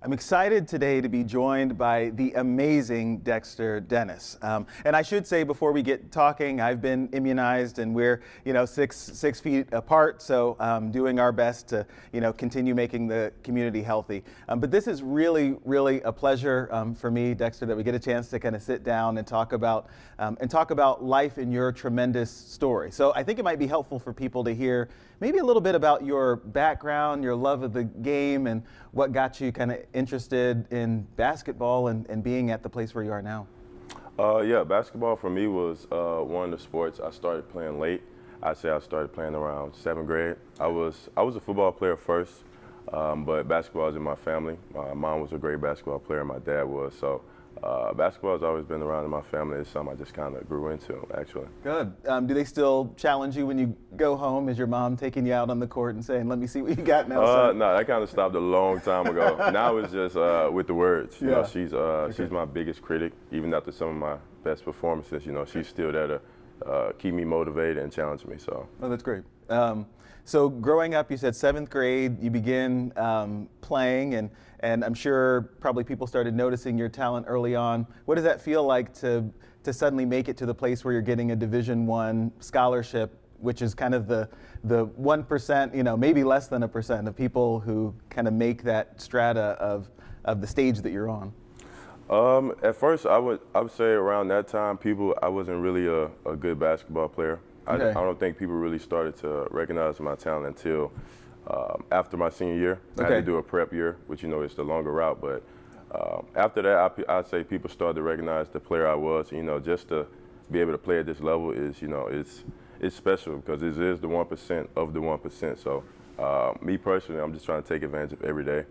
I'm excited today to be joined by the amazing Dexter Dennis. And I should say before we get talking, I've been immunized and we're, six feet apart. So doing our best to, continue making the community healthy. But this is really, really a pleasure for me, Dexter, that we get a chance to kind of sit down and talk about life in your tremendous story. So I think it might be helpful for people to hear maybe a little bit about your background, your love of the game, and what got you kind of interested in basketball and being at the place where you are now. Yeah, basketball for me was one of the sports I started playing late. I'd say I started playing around 7th grade. I was a football player first, but basketball is in my family. My mom was a great basketball player, my dad was. So basketball has always been around in my family. It's something I just kind of grew into, actually. Good. Do they still challenge you when you go home? Is your mom taking you out on the court and saying, let me see what you got now, son? No, that kind of stopped a long time ago. Now it's just with the words. You know, she's my biggest critic, even after some of my best performances. She's still there to keep me motivated and challenge me. So. Oh, that's great. So growing up, you said 7th grade, you begin playing, and I'm sure probably people started noticing your talent early on. What does that feel like to suddenly make it to the place where you're getting a Division I scholarship, which is kind of the 1%, maybe less than 1% of people who kind of make that strata of the stage that you're on? At first, I would say around that time, I wasn't really a good basketball player. Okay. I don't think people really started to recognize my talent until after my senior year. I had to do a prep year, which it's the longer route. But after that, I'd say people started to recognize the player I was. Just to be able to play at this level is, it's special because it is the 1% of the 1%. So me personally, I'm just trying to take advantage of every day.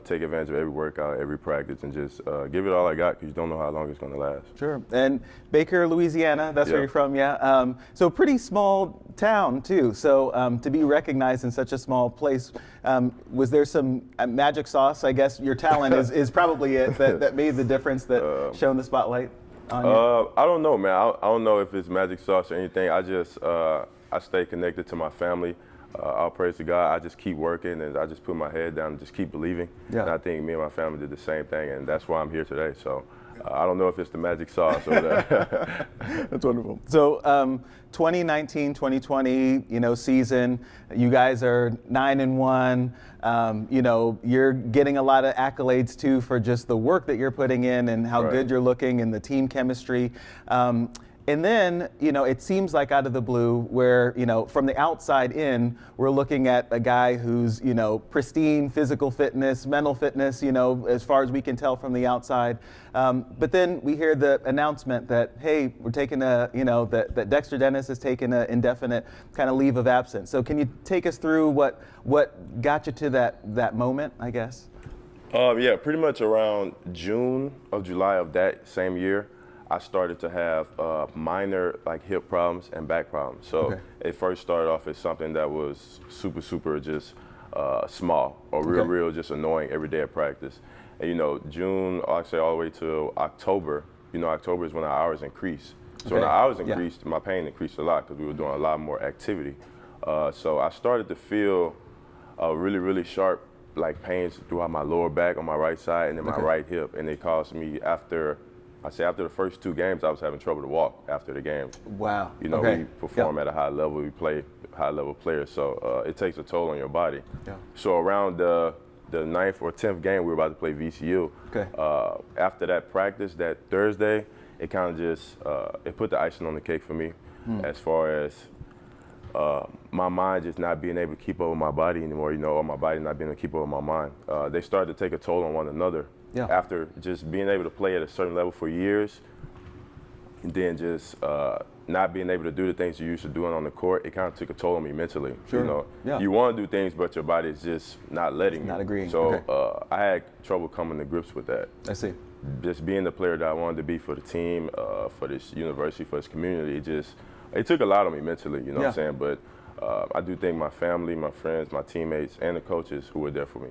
Take advantage of every workout, every practice, and just give it all I got because you don't know how long it's going to last. Sure. And Baker, Louisiana, that's where you're from, yeah? So pretty small town, too. So to be recognized in such a small place, was there some magic sauce? I guess your talent is probably it that made the difference, that shone the spotlight on you? I don't know, man. I don't know if it's magic sauce or anything. I just I stay connected to my family. All praise to God. I just keep working and I just put my head down and just keep believing. Yeah. And I think me and my family did the same thing, and that's why I'm here today. So I don't know if it's the magic sauce or whatever. That's wonderful. So 2019-2020, season, you guys are 9-1. You're getting a lot of accolades too for just the work that you're putting in and how good you're looking and the team chemistry. And then, it seems like out of the blue where, from the outside in, we're looking at a guy who's, pristine physical fitness, mental fitness, as far as we can tell from the outside. But then we hear the announcement that, hey, we're taking that Dexter Dennis has taken an indefinite kind of leave of absence. So can you take us through what got you to that moment, I guess? Yeah, pretty much around July of that same year. I started to have minor hip problems and back problems. So it first started off as something that was super just small or real just annoying every day at practice. And June, I'd say all the way to October. October is when our hours increased. So when our hours increased, my pain increased a lot because we were doing a lot more activity. So I started to feel really sharp pains throughout my lower back on my right side and then my right hip. And it caused me after the first 2 games, I was having trouble to walk after the games. Wow. We perform at a high level. We play high-level players, so it takes a toll on your body. Yeah. So around the 9th or 10th game, we were about to play VCU. After that practice, that Thursday, it kind of just it put the icing on the cake for me, as far as my mind just not being able to keep up with my body anymore. Or my body not being able to keep up with my mind. They started to take a toll on one another. Yeah. After just being able to play at a certain level for years, and then just not being able to do the things you're used to doing on the court, it kind of took a toll on me mentally. Sure. You want to do things, but your body is just not letting you. Not agreeing. So I had trouble coming to grips with that. I see. Just being the player that I wanted to be for the team, for this university, for this community, it took a lot on me mentally, what I'm saying? But I do think my family, my friends, my teammates, and the coaches who were there for me.